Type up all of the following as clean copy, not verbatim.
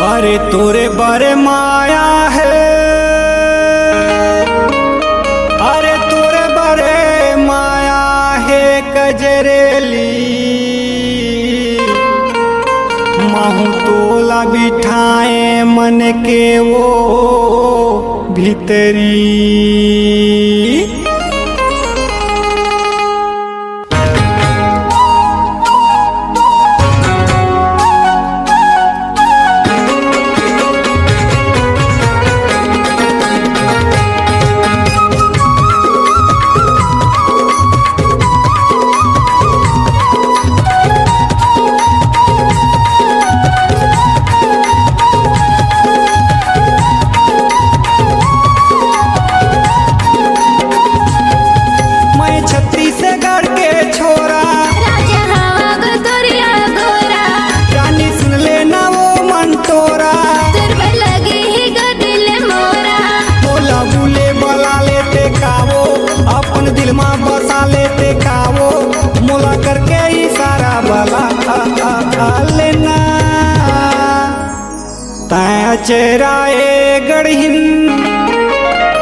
अरे तोरे बारे माया है, अरे तोरे बारे माया है कजरेली। महू तोला बिठाए मन के वो भीतरी। दिल में बसा लेते कावो मोला करके इशारा बला लेना। तय चेहराए गढ़िन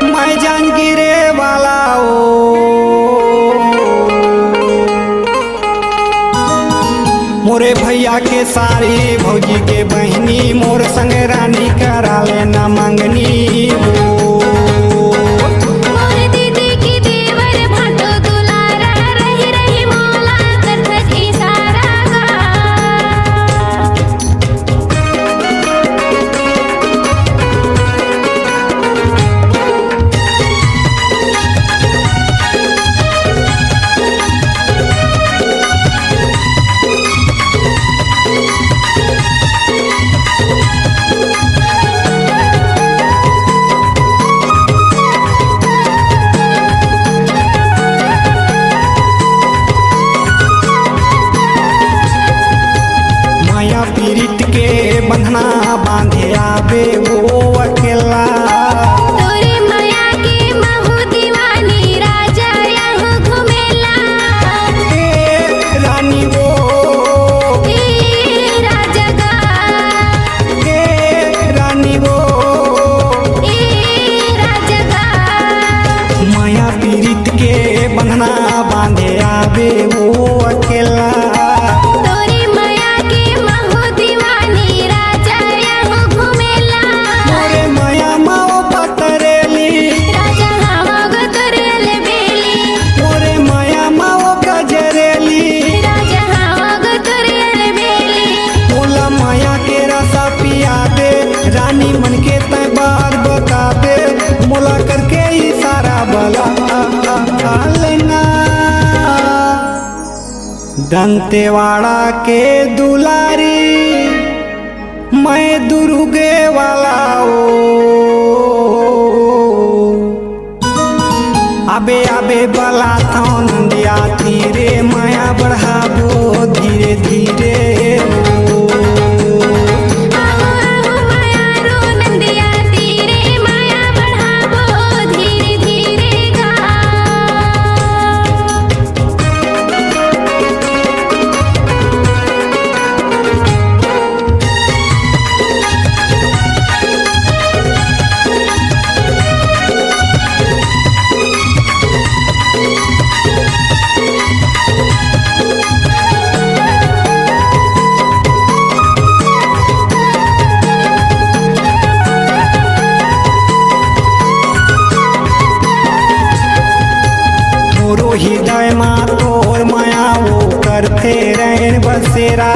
मैं जान गिरे वाला ओ। मोरे भैया के सारी भौजी के बहनी मोर संग रानी करा लेना मंगनी हो। पीरित के बंधना बांधे आवे वो अकेला। तोरे माया के महू दीवानी राजा यहाँ घुमेला। ए रानी वो ए राजा गा ए रानी वो ए राजा गा। माया पीरित के बंधना बांधे आवे वो अकेला। रानी मन के तय बार बता दे मोला करके इशारा बला लेना। दंतेवाड़ा के दुलारी मैं दुर्गे वाला ओ। आबे आबे बला था नंदिया तीरे माया बढ़ाबो धीरे धीरे ओ। हृदय मा तोर माया वो करते रहन बसेरा।